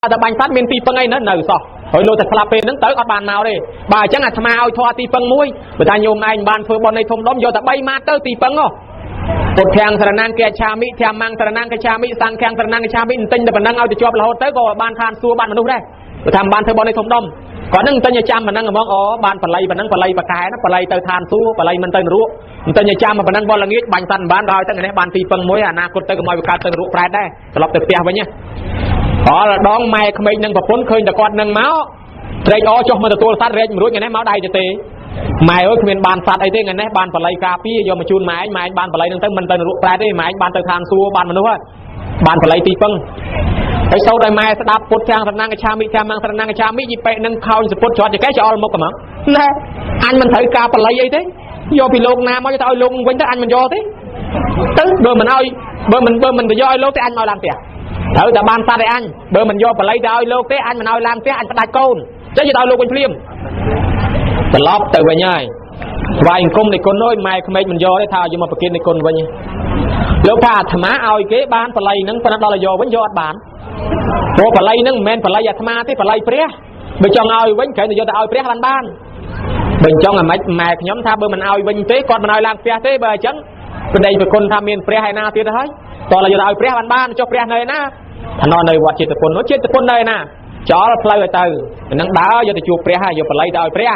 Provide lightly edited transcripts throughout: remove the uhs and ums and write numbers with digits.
แต่บางสัตว์มีตีปังไงนั่นหนึ่งสองเฮ้ยโลแต่คลาเปนั่งเต๋ออดบานมาเลยบ่ายจังอาตมาเอาทอตีปังมุ้ยประธานโยมไอ้บานเฟื่องบอลในทมล้มโยแต่ใบมาเต๋อตีปังอ๋อปวดแทงสระนังแกชามิแทงมังสระนังแกชามิสังแขงสระนังแกชามิติงแต่ปนังเอาจะจวบเราเต๋อก็บานทานซัวบานมนุษย์ได้ประธานบานเฟื่องบอลในทมล้มก่อนนั่งตันยาจามปนังมองอ๋อบานปลายปนังปลายปลายนะปลายเต๋อทานซัวปลายมันเต๋อรู้ตันยาจามปนังบอลละงี้บานสันบานเราตั้งแต่บานตีปังมุ้ยนาคตเต๋อก็มอยการเต๋อรู้ปลายได้สลับเต๋อเปียไปเนี่ยอ๋อดองไม้ขมิ้นนั่งประพ้นเคยแต่ก่อนนั่งเมาส์เรงอ๋อจกมาตัวสัตว์เรงมันรู้ไงนะเมาส์ใดจะเตะไม้ขมิ้นบานสัตว์ไอ้เต้ไงนะบานปลายกาพี่ยอมมาจูนไม้บานปลายนั่งตั้งมันเตะรู้ปลายได้ไม้บานเตะทานซัวบานมันรู้ว่าบานปลายตีปังไอ้โซ่ได้ไม้สดับปดทางสนังกระชามิแทงมังสนังกระชามิยิบไปนั่งเข้าสปดช็อตจะแก้จะเอาหมกกันมั้งนะอันมันถือกาปลายไอ้เต้ยอมพิโลกน้ำมันจะเอาลงวันแต่อันมันยอเต้ตึ้งเบอร์มันเอาเบอร์มันจะย่อยโลกแต่อันมาลังเตี้ยthử ta ban ta để anh bữa mình vô và lấy đôi lô cái anh mình nói làm cái anh phải đặt côn chứ gì đâu luôn quên phim mình lót từ về nhơi vài cung này con nói mai không mình vô để thao nhưng mà phải kiên này con vậy nhỉ lúc ta thầm á ao cái ban phải lấy nâng phải đó là vô vẫn vô bán vô phải lấy nâng men phải lấy giặt ma thế phải lấy pré bên trong ao vẫn kể là vô ta ao pré ban bên trong là mày nhóm tha bữa mình ao bên tế con mình nói làm pré thế bờ chấn bên đây phải con tham miền pré hay na thế thôiตอนเราจะเอาเปรี้ยบ้านๆจบเปรี้ยเลยนะถ้านอนในวัดเจตปนนู้เจตปนเลยนะจอเราเพลย์ไปตื่นนั่งด่าจะจูบเปรี้ยให้อยู่ปลายดาวเปรี้ย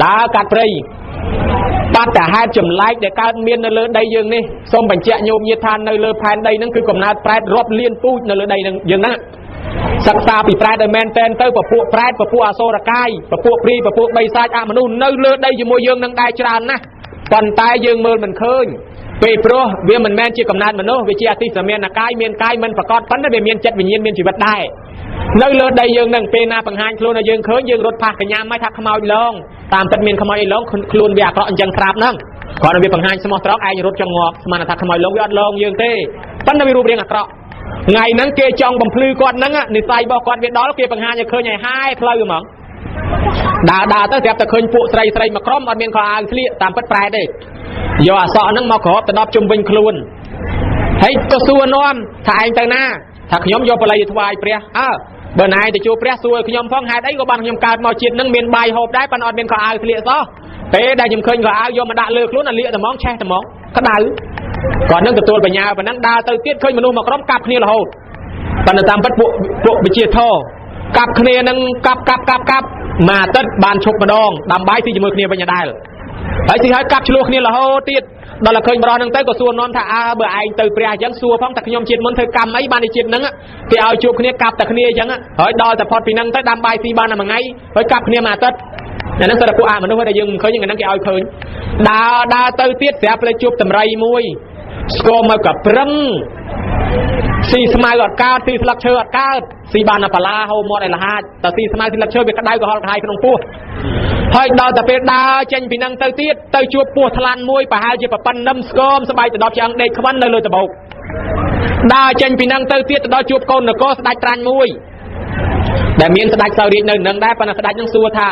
ด่ากัดเปรี้ยป้าแต่ให้จุ่มไล่เด็กการเมียนในเลือดใดยังนี่ส้มบัญชีโยมยีทานในเลือดแผ่นใดนั่นคือกลุ่มนาแปรรบเลี้ยนปูในเลือดใดนั่นยังนะสักตาปีแปรเดแมนเตนเตอร์ปะพวกแปรปะพวกอาโซระกายปะพวกปรีปะพวกใบไซด์อามานุนในเลือดใดอยู่มวยยังนั่งได้จานนะก่อนตายยังมือมันเคยไปโปรเวียมันแมนจีกำนันมันโน้วิจิอาทิสเมียนกายเมียนกายมันประกอบพันธุ์ได้เมียนจัดวิญญาณเมียนชีวิตได้ในเลือดใดยังนั่งเป็นนาปังหานครูนยังเคยยังรถพาขยามไม่ทักขมายลงตามตัดเมียนขมายลงครูนเบียก็ยังครับนั่งก่อนวิปังหานสมอตรอกไอรถจังงอกมันทักขมายลงยอดลงยังเต้พันธุ์วิรูปเรียงอักระไงนั่งเกจองบัมพลือก่อนนั่งอ่ะในไซบอก่อนเวียดดอลเกปังหานยังเคยใหญ่ให้เพลย์มั้งด่าตั้งแต่เคยปุใส่มาครอมอันเมียนขออ่านเคลียตามพัดปลายได้ย่อสอนั่งมาขอแต่ดอบจุ่มเป็นครูนให้ก็ส่วนน้อมถ่ายแต่หน้าถ้าขยมโยปลายถวายเปรี้ยเบอร์ไหนจะจูเปรี้ยส่วนขยมฟ้องหายได้ก็บังขยมการมาจีดนั่งเมียนใบหอบได้ปันอ่อนเมียนขออ่านเคลียซอเต้ได้ยิมเคยขออ่านโยมาด่าเลือกลุ้นอันเลี้ยแต่มองแช่แต่มองก็ด่าก่อนนั่งตัวปัญญาปันนั่งด่าเตยเตี้ยเคยมนุษย์มาครอมกับเนี่ยเราปันตามพัดปุบิจิตโทกับเคลียนั่งกับมาตัดบานชกมาดองดำใบที่จะมือเคลียปัญญาได้ไอ้ที่ให้กับชลูกนี่เราตีดนั่นแหละเคยบอลนั่งเต้ก็ส่วนนอนถ้าเบื่อไอ้ตื่นเปรี้ยยังส่วนพ้องแต่ขยมจีนมันเธอกรรมไอ้บ้านในจีนนั่งที่เอาจูบเนี่ยกับแต่ขณียังเฮ้ยดอแต่พอปีนั่งเต้ดำใบที่บ้านน่ะมันไงเฮ้ยกับเนี่ยมาตัดนั่นแสดงกูมันต้องให้ได้ยังเคยยังไงนั่งแกเอาเคยดาตื่นตีดเสียไปจูบแต่ไรมวยสกอมากับพรังสี่สมัยก่อนก้าวสี่สลักเชิดก้าวสี่บานปลาเฮาหมดไอ้ละฮะแต่สี่สมัยที่ลักเชิดเป็นกระไดกับฮอลไทยขนมปูเฮ้ยดาวแต่เป็นดาวเจนพี่นังเตยตีดเตยจูบปูทลานมวยป่าหายจีบปันน้ำสกอมสบายแต่ดอกจังเด็กขวันเลยแต่บอกดาวเจนพี่นังเตยตีดแต่ดาวจูบคนก็สดายตรันมวยแต่เมียนสดายสาวดีหนึ่งได้ปนสดายยังสัวท่า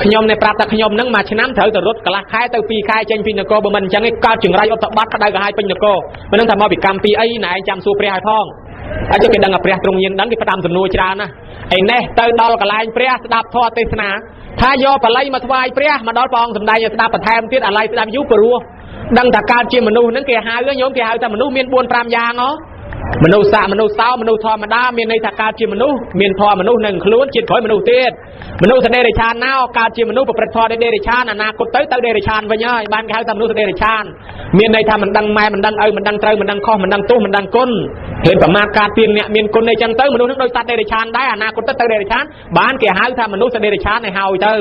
ขยมในปราบแต่ขยมนั่งมาชนะเถอะแต่รถกระคายเตยปีคายเจนพี่นังก็บ่มันจังไอ้ก้าวจึงไรอัตบัตรกระไดกับหายเป็นนังก็มันนั่งทำมาบิกรรมปีไอ้ไหนจำสัวเปรี้ยทองอาจจะเป็นดังกับเปรี้ยตรงยินดังที่ประดามสนุนจรานะไอ้เน่เตยดอลกับลายเปรี้ยสดับทอดเตสนาถ้าย่อปลายมาถวายเปรี้ยมาดอลปองสำได้จะสดับประแทนที่อะไรสดับยุปรัวดังจากการเชื่อมนุษย์นั่งเกี่ยหาเรื่องโยมเกี่ยหาแต่มนุษย์เมียนบวนปรามยางเนาะมนุษย์สามนุษย์เศร้ามนุษย์ทอมาด้าเมียนในจากการเชื่อมนุษย์เมียนทอมนุษย์หนึ่งคล้วนจิตถอยมนุษย์เตี้ยมนุษย์เดริชานน่าการเชื่อมนุษย์ประพฤติทอเดริชานอนาคตเตยเดริชานไปย่อยบ้านเขาทำมนุษย์เดริชานเมียนในทำมันดังไม้มันดังมันดังเตยมันดังข้อมันดังตู้มันดังก้นเห็นประมาณการเตียนเนี่ยเมียนคนในจังเตยมนุษย์ทั้งโดยตัดเดริชานได้อนาคตเตยเดริชานบ้านเกี่ยหาทำมนุษย์เดริชานในเฮาเตย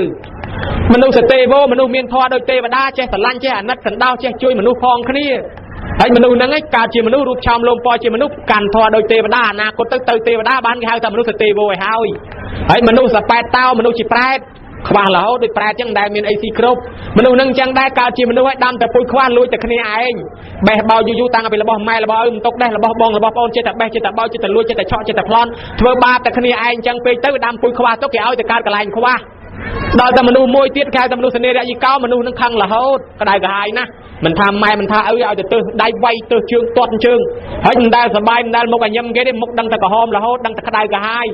มนุษย์เตโวมนุษย์เมียนทอโดยเตวดาเจสันลันเจอนัดสันดาวเจช่วยมนุษย์พองคณีไอ้มนุษย์นั่งไอ้การเชื่อมนุษย์รูปชามลมปอยเชื่อมนุษย์การทอโดยเทวดานาคตเตยเทวดาบ้านเขาทำมนุษย์เตโวไอ้เฮาไอ้มนุษย์สเปตเต้ามนุษย์จีแปรขวานเหลาโดยแปรจังได้มีไอซีครบมนุษย์นั่งจังได้การเชื่อมนุษย์ไอ้ดำแต่ปุยขวานลุยแต่คณีเองแบกเบาอยู่ตังเป็นระบบไม้ระบบตกได้ระบบบองระบบปอนเจตแบกเจตเบาเจตลุยเจตเฉาะเจตพลอนเทวบาแต่คณีเองจังเป็นเต้ดำปุยขวานต้องเกี่ยวแต่การกระไรขวาดาวแต่มนุษย์มวยเตี้ยแค่แต่มนุษย์เสน่ห์ยี่เก้ามนุษย์นั่งคังเหลาก็ได้ก็หายนะมันทำไม้มันท่าเอาแต่ตื่นได้ไวตื่นเชิงต้นเชิงให้มันได้สบายมันได้มกอันยำแกได้มกดังแต่กระหอมเหลาดังแต่กระไดกระหาย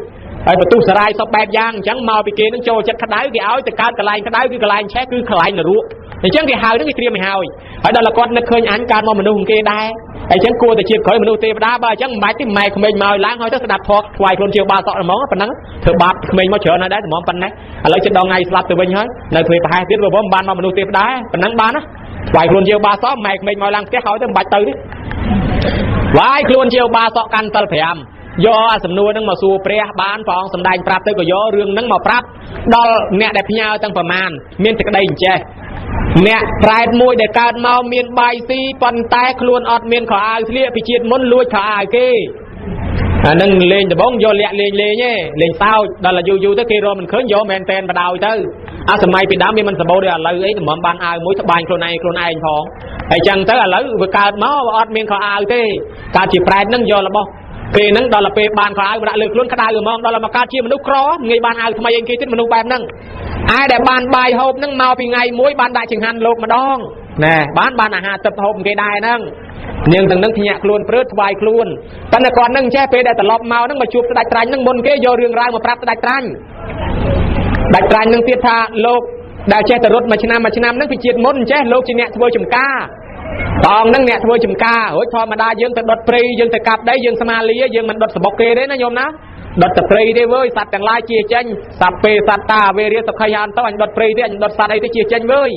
ហើយបន្ទុះសារាយសពបែបយ៉ាងអញ្ចឹងមកពីគេនឹងចូលចិត្តក្តៅគេឲ្យទៅកើតកន្លែងក្តៅគឺកន្លែងឆេះគឺកន្លែងនរកអញ្ចឹងគេហៅនឹងគេត្រៀមឲ្យហើយដល់គាត់នឹកឃើញអញកើតមកមនុស្សគេដែរអញ្ចឹងគួរតែជាតិក្រោយមនុស្សទេវតាបើអញ្ចឹងមិនបាច់ទេម៉ែក្មេងមកឡើងហើយទៅស្ដាប់ធម៌ថ្វាយខ្លួនជាបាសក់ហ្មងប៉ុណ្ណឹងធ្វើបាបក្មេងមកច្រើនហើយដែរហ្មងប៉ុណ្ណេះឥឡូវចិត្តដល់ថ្ងៃស្លាប់ទៅវិញហើយនៅធ្វើប្រហែសទៀតបើមិនបានមកមនុស្សទេវតាប៉ុណ្ណឹងបានណាថ្វាយខ្លួនជាបាសក់ម៉ែក្មេងមកឡើងផ្ទះហើយទៅមិនបាច់ទៅទេវាយខ្លួនជាបាសក់កាន់សិល5យកអាសំណួរហ្នឹងមកសួរព្រះបានព្រះអង្គសម្ដែងប្រាប់ទៅក៏យករឿងហ្នឹងមកប្រាប់ដល់អ្នកដែលផ្ញើទាំងប្រមាណមានតែក្តីអញ្ចេះអ្នកប្រែតមួយដែលកើតមកមានបាយស៊ីប៉ុន្តែខ្លួនអត់មានខោអាវស្លៀកពីជាតិមុនលួចខោអាវគេអានឹងលេងដំបងយកលាក់លេងទេលេងសើចដល់យូរទៅគេរកមិនឃើញយកមែនតែនបដ ாய் ទៅអាសម័យពីដើមវាមិនសម្បូរដូចឥឡូវអីតម្រាំបានអាវមួយត្បាញខ្លួនឯងផងហើយចឹងទៅឥឡូវវាកើតមកអត់មានខោអាវទេកើតជាប្រែតនឹងយករបស់ពេលហ្នឹងដល់ពេលបានខោអាវដាក់លើខ្លួនក្តៅហ្មងដល់មកកើតជាមនុស្សក្រងាយបានអាវថ្មីអីគេទៀតមនុស្សបែបហ្នឹងឯដែលបានបាយហូបហ្នឹងមកពីថ្ងៃមួយបានដាក់ចង្ហាន់លោកម្ដងណែបានអាហារទឹកហូបគេដែរហ្នឹងនាងទាំងហ្នឹងភ្ញាក់ខ្លួនព្រឺថ្វាយខ្លួនតែគាត់ហ្នឹងចេះពេលដែលត្រឡប់មកហ្នឹងមកជួបស្ដេចត្រាញ់ហ្នឹងមុនគេយករឿងរ៉ាវមកប្រាប់ស្ដេចត្រាញ់ហ្នឹងទៀតថាលោកដែលចេះតែរត់មួយឆ្នាំហ្នឹងពីជាតិមុនចេះលោកជាអ្នកធ្វើចំការបងហ្នឹងអ្នកធ្វើចំការរួចធម្មតាយើងទៅដុតព្រៃយើងទៅកាប់ដីយើងស្មាលាយើងមិនដុតសបុកគេទេណាញោមណាដុតតែព្រៃទេវើយសត្វទាំងឡាយជាចេញសត្វពេលសត្វតាវេរាសុខយានទៅអញដុតព្រៃទេអញដុតសត្វអីទៅជាចេញវើយ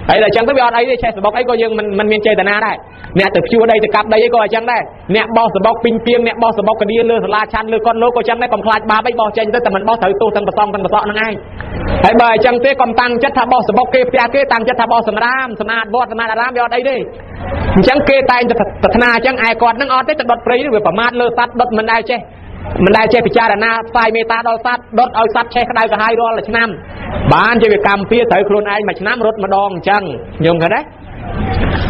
ហើយតែអញ្ចឹងទៅវាអត់អីទេឆេះសបុកអីក៏យើងមិនមានចេតនាដែរអ្នកទៅភ្ជួរដីទៅកាប់ដីអីក៏អញ្ចឹងដែរអ្នកបោះសបុកពីងពីងអ្នកបោះសបុកកដៀលើសាលាឆាន់លើកុនលោកក៏អញ្ចឹងដែរកុំខ្លាចបាបអីបោះចេញទៅតែមិនបោះត្រូវទោសទាំងប្រសងទាំងប្រសក់ហ្នឹងឯងហើយបើអញ្ចឹងទេកុំតាំងចិត្តថាបោះសបុកគេផ្ទះគេតាំងចិត្តថាបោះសម្រាមសម្អាតវត្តសម្អាតអារាមវាអត់អីទេអញ្ចឹងគេតែងតែប្រាថ្នាអញ្ចឹងឯគាត់ហ្នឹងអត់ទេទៅដុតព្រៃវាប្រមាថលើសត្វដុតមិនដែលចេះពិចារណាផ្សាយមេត្តាដល់សត្វដុតឲ្យសត្វឆេះក្តៅក្រហាយរាល់ឆ្នាំបានជាវាកម្មពៀត្រូវខ្លួនឯងមួយឆ្នាំរត់ម្ដងអញ្ចឹងញោមឃើញទ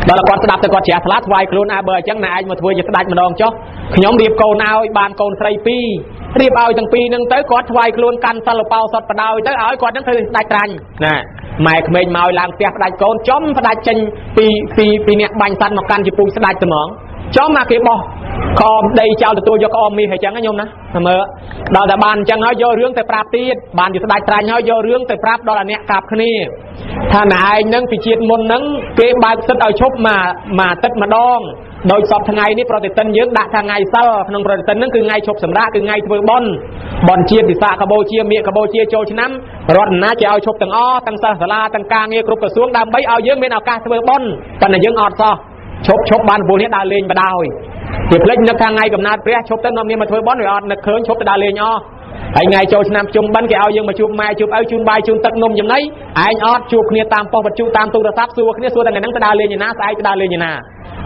េដល់គាត់ស្ដាប់ទៅគាត់ជ្រះថ្លាថ្វាយខ្លួនបើអញ្ចឹងណែឯងមកធ្វើជាស្ដេចម្ដងចុះខ្ញុំរៀបកូនឲ្យបានកូនស្រី2រៀបឲ្យទាំងពីរហ្នឹងទៅគាត់ថ្វាយខ្លួនកាន់សិលបោសតបដោយទៅឲ្យគាត់ហ្នឹងធ្វើស្ដេចត្រាញ់ណាម៉ែក្មេងមកឡើងផ្ទះផ្ដាច់កូនចំផ្ដាច់ចេញពីអ្នកបាញ់សัตว์មកកាន់ជាពូជស្ដេចត្មងចំមកគេបោះខំដីចោលទទួលយកក្អមមាសអញ្ចឹងណាញោមណាមើលដល់តែបានអញ្ចឹងហើយយករឿងទៅប្រាប់ទៀតបានជាស្ដេចត្រាញ់ហើយយករឿងទៅប្រាប់ដល់អ្នកកាប់គ្នាថាណែឯងនឹងពីជាតិមុនហ្នឹងគេបើកសិទ្ធឲ្យឈប់មកទឹកម្ដងដោយសពថ្ងៃនេះប្រតិទិនយើងដាក់ថាថ្ងៃសិលក្នុងប្រតិទិនហ្នឹងគឺថ្ងៃឈប់សម្រាកគឺថ្ងៃធ្វើបុណ្យជាតិវិសាខបូជាមាឃបូជាចូលឆ្នាំរដ្ឋណាគេឲ្យឈប់ទាំងអស់ទាំងសិស្សសាលាទាំងការងារគ្រប់ក្រសួងដើម្បីឲ្យយើងមានឱកាសធ្វើបុណ្យប៉ុន្តែយើងអត់សោះឈប់បានពលនេះដើរលេងបដ ாய் វាផ្លេចនឹកថាថ្ងៃកំណើតព្រះឈប់ទៅនាំនាងមកធ្វើបុណ្យវាអត់នឹកឃើញឈប់ទៅដើរលេងអស់ហើយថ្ងៃចូលឆ្នាំជុំបិណ្ឌគេឲ្យយើងមកជួបម៉ែជួបឪជូនបាយជូនទឹកនំចំណីឯងអត់ជួបគ្នាតាមប៉ុស្តិ៍វត្ថុតាមទូរស័ព្ទសួរគ្នាសួរតែហ្នឹងទៅដើរលេងឯណាស្អែកទៅដើរលេងឯណា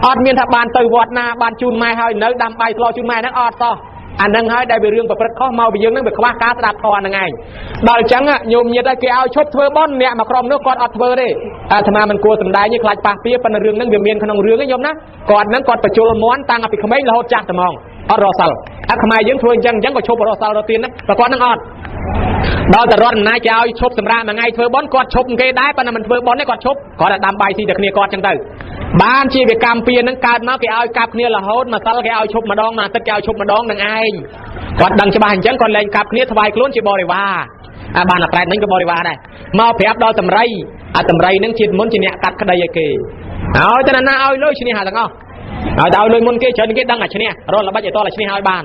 អត់មានថាបានទៅវត្តណាបានជូនម៉ែហើយនៅដាំបាយស្លជូនម៉ែហ្នឹងអត់សោះអាហ្នឹងហើយដែលវារឿងប្រព្រឹត្តខុសមកពីយើងហ្នឹងវាខ្វះការស្ដាប់ធម៌ហ្នឹងឯងដល់អញ្ចឹងញោមញាតិគេឲ្យឈប់ធ្វើបុណ្យអ្នកមកក្រុមនោះគាត់អត់ធ្វើទេអាត្មាមិនគួរសំដែងទេខ្លាចប៉ះពៀប៉ុន្តែរឿងហ្នឹងវាមានក្នុងរឿងហ្នឹងញោមណាគាត់ហ្នឹងគាត់បញ្ជុលមន់តាំងពីក្មេងរហូតចាស់ត្មងអត់រស់សិលអាខ្មែរយើងធ្វើអញ្ចឹងក៏ឈប់រស់សិលរត់ទៀនណាតែគាត់ហ្នឹងអត់ដល់តែរដ្ឋអំណាចគេឲ្យឈប់សម្រាប់មួយថ្ងៃធ្វើបុណ្យគាត់ឈប់គេដែរប៉ុន្តែមិនធ្វើបុណ្យទេគាត់ឈប់គាត់តែដាំបាយស៊ីតែគ្នាគាត់អញ្ចឹងទៅបានជាវាកម្មពៀហ្នឹងកើតមកគេឲ្យកាប់គ្នារហូតម្សិលគេឲ្យឈប់ម្ដងមួយអាទិត្យគេឲ្យឈប់ម្ដងនឹងឯងគាត់ដឹងច្បាស់អញ្ចឹងគាត់លែងកាប់គ្នាថ្វាយខ្លួនជាបរិវារបានតែប្រែតហ្នឹងក៏បរិវារដែរមកប្រាប់ដល់តម្រៃតម្រៃហ្នឹងជាតិមុនជាអ្នកកាត់ក្តីឲ្យគេហើយតែណាឲ្យលុយឈ្នះទាំងអស់ហើយទៅឲ្យលុយមុនគេច្រើនគេដឹងតែឈ្នះរត់ល្បិចឲ្យតតែឈ្នះឲ្យបា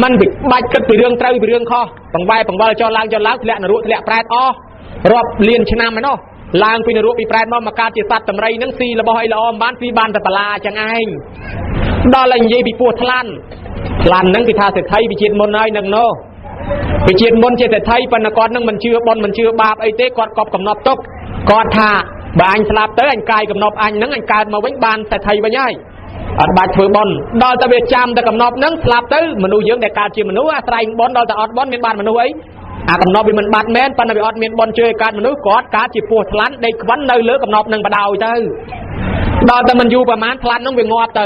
នមិនបាច់គិតពីរឿងត្រូវពីរឿងខុសបង្វែរបង្វិលចុះឡើងធ្លាក់នរកធ្លាក់ប្រែតអស់រាប់លានឆ្នាំឯណោះឡើងពីនរកពីប្រែតមកកើតជាសត្វតម្រៃហ្នឹងស៊ីរបស់អីល្អមិនបានស៊ីបានតែបលាចឹងឯងដល់តែនិយាយពីពោះថ្លាន់ហ្នឹងគេថាសេដ្ឋីពីជាតិមុនហើយនឹងនោះពីជាតិមុនជាសេដ្ឋីប៉ុន្តែគាត់នឹងមិនជឿបុណ្យមិនជឿបាបអីទេគាត់កប់កំណត់ទុកគាត់ថាបើអញស្លាប់ទៅអញកាយកំណប់អញហ្នឹងអញកើតមកវិញបានសេដ្ឋីវិញហើយអត់បាច់ធ្វើបុណ្យដល់តែវាចាំតែកំណប់ហ្នឹងស្លាប់ទៅមនុស្សយើងដែលកើតជាមនុស្សអាស្រ័យបុណ្យដល់តែអត់បុណ្យមានបានមនុស្សអីអាកំណប់វាមិនបាត់មែនប៉ុន្តែវាអត់មានបុណ្យជួយឲ្យកើតមនុស្សគាត់កើតជាពោះថ្លាន់ដេកខ្វិននៅលើកំណប់នឹងបដ ாய் ទៅដល់តែមិនយូរប្រហែលថ្លាន់ហ្នឹងវាងាប់ទៅ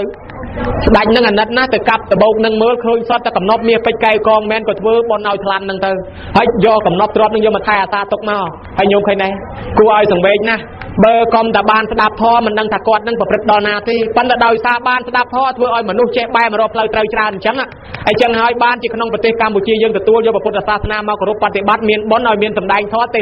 ស្ដាច់នឹងអាណិតណាទៅកាប់ដបោកនឹងមើលឃើញសតតែកំណប់មាសពេជ្រកែកងមែនក៏ធ្វើបនឲ្យថ្លាន់នឹងទៅហើយយកកំណប់ទ្រព្យនឹងយកមកថែអាសាទុកមកហើយញោមឃើញដែរគួរឲ្យសង្វេគណាបើកុំតែបានស្ដាប់ធម៌មិនដឹងថាគាត់នឹងប្រព្រឹត្តដល់ណាទេប៉ុន្តែដោយសារបានស្ដាប់ធម៌ធ្វើឲ្យមនុស្សចេះបែរមករកផ្លូវត្រូវច្រើនអញ្ចឹងហើយចឹងហើយបានជាក្នុងប្រទេសកម្ពុជាយើងទទួលយកពុទ្ធសាសនាមកគោរពបប្រតិបត្តិមានបុណ្យឲ្យមានសម្ដែងធម៌ទេ